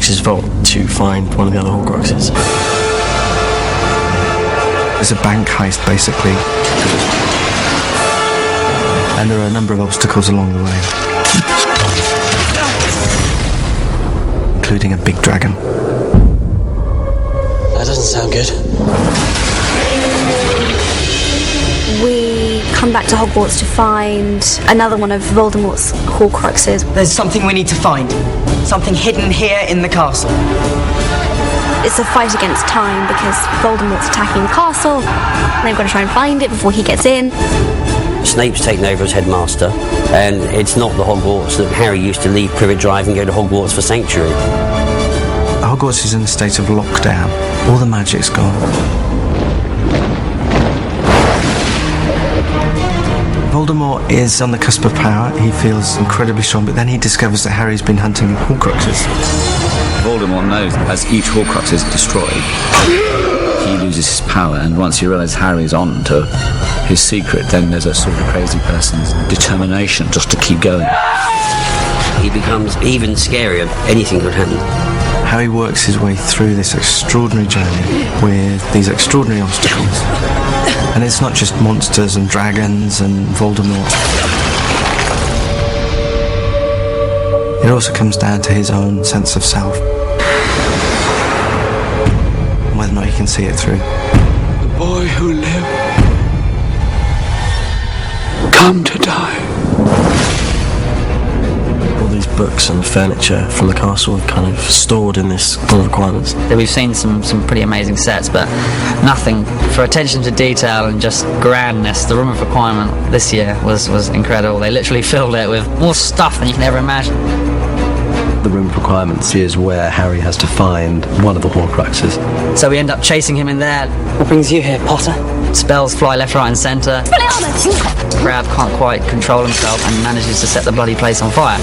Horcruxes vault to find one of the other Horcruxes. It's a bank heist, basically. And there are a number of obstacles along the way. Including a big dragon. That doesn't sound good. We come back to Hogwarts to find another one of Voldemort's Horcruxes. There's something we need to find. Something hidden here in the castle. It's a fight against time because Voldemort's attacking the castle. They've got to try and find it before he gets in. Snape's taken over as headmaster, and it's not the Hogwarts that Harry used to leave Privet Drive and go to Hogwarts for Sanctuary. Hogwarts is in a state of lockdown. All the magic's gone. Voldemort is on the cusp of power. He feels incredibly strong, but then he discovers that Harry's been hunting Horcruxes. Voldemort knows as each Horcrux is destroyed, he loses his power, and once you realise Harry's on to his secret, then there's a sort of crazy person's determination just to keep going. He becomes even scarier. Anything could happen. Harry works his way through this extraordinary journey with these extraordinary obstacles. And it's not just monsters and dragons and Voldemort. It also comes down to his own sense of self. And whether or not he can see it through. The boy who lived, come to die. All these books and furniture from the castle are kind of stored in this Room of Requirements. We've seen some pretty amazing sets, but nothing for attention to detail and just grandness. The Room of Requirement this year was incredible. They literally filled it with more stuff than you can ever imagine. The Room of Requirements is where Harry has to find one of the Horcruxes. So we end up chasing him in there. What brings you here, Potter? Spells fly left, right and centre. Crabbe can't quite control himself and manages to set the bloody place on fire.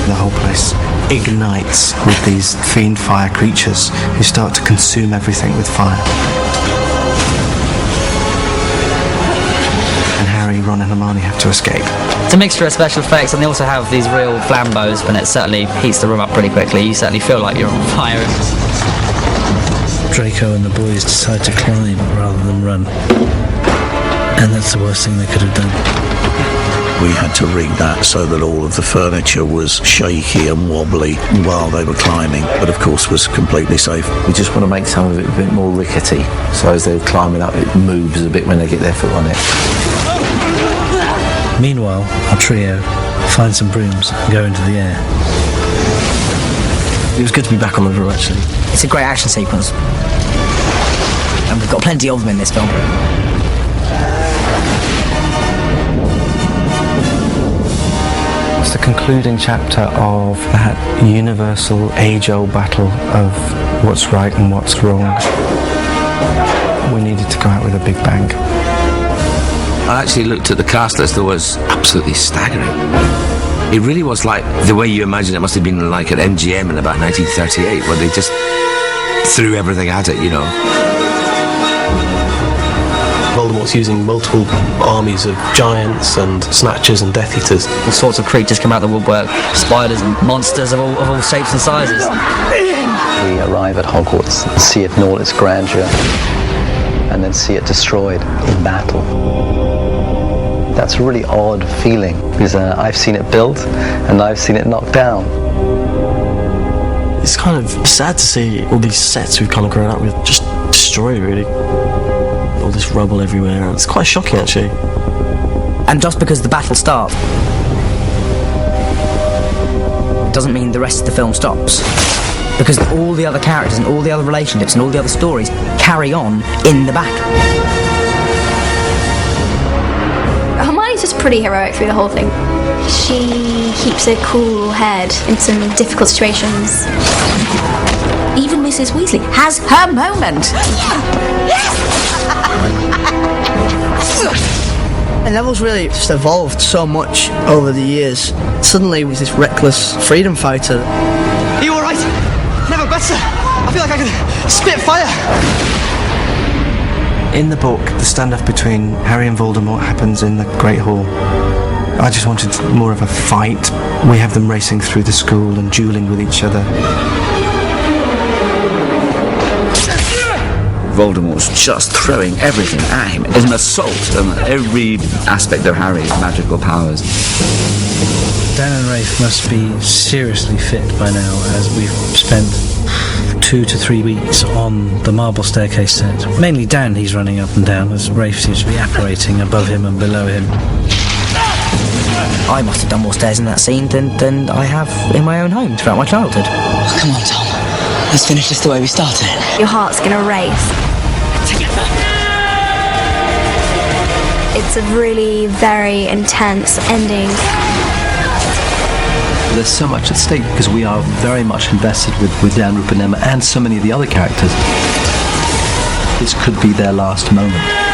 The whole place ignites with these fiend fire creatures who start to consume everything with fire. And Harry, Ron and Hermione have to escape. It's a mixture of special effects, and they also have these real flambeaux, and it certainly heats the room up pretty quickly. You certainly feel like you're on fire. Draco and the boys decide to climb rather than run. And that's the worst thing they could have done. We had to rig that so that all of the furniture was shaky and wobbly while they were climbing, but of course was completely safe. We just want to make some of it a bit more rickety, so as they're climbing up it moves a bit when they get their foot on it. Meanwhile, our trio find some brooms and go into the air. It was good to be back on the river, actually. It's a great action sequence. And we've got plenty of them in this film. It's the concluding chapter of that universal age-old battle of what's right and what's wrong. We needed to go out with a big bang. I actually looked at the cast list. It was absolutely staggering. It really was like the way you imagine it must have been like at MGM in about 1938, where they just threw everything at it, you know. Voldemort's using multiple armies of giants and snatchers and Death Eaters. All sorts of creatures come out of the woodwork. Spiders and monsters of all shapes and sizes. We arrive at Hogwarts, see it in all its grandeur, and then see it destroyed in battle. That's a really odd feeling, because I've seen it built and I've seen it knocked down. It's kind of sad to see all these sets we've kind of grown up with just destroyed, really. All this rubble everywhere. It's quite shocking, actually. And just because the battle starts doesn't mean the rest of the film stops. Because all the other characters and all the other relationships and all the other stories carry on in the battle. Hermione's just pretty heroic through the whole thing. She keeps a cool head in some difficult situations. Even Mrs. Weasley has her moment. Yes! And Neville's really just evolved so much over the years. Suddenly he was this reckless freedom fighter. Are you alright? Never better. I feel like I could spit fire. In the book, the standoff between Harry and Voldemort happens in the Great Hall. I just wanted more of a fight. We have them racing through the school and dueling with each other. Voldemort's just throwing everything at him. It's an assault on every aspect of Harry's magical powers. Dan and Rafe must be seriously fit by now, as we've spent 2 to 3 weeks on the marble staircase set. Mainly Dan, he's running up and down, as Rafe seems to be apparating above him and below him. I must have done more stairs in that scene than I have in my own home throughout my childhood. Oh, come on, Tom. Let's finish this the way we started. Your heart's gonna race. Together. It's a really very intense ending. There's so much at stake because we are very much invested with Dan, Rupert and Emma and so many of the other characters. This could be their last moment.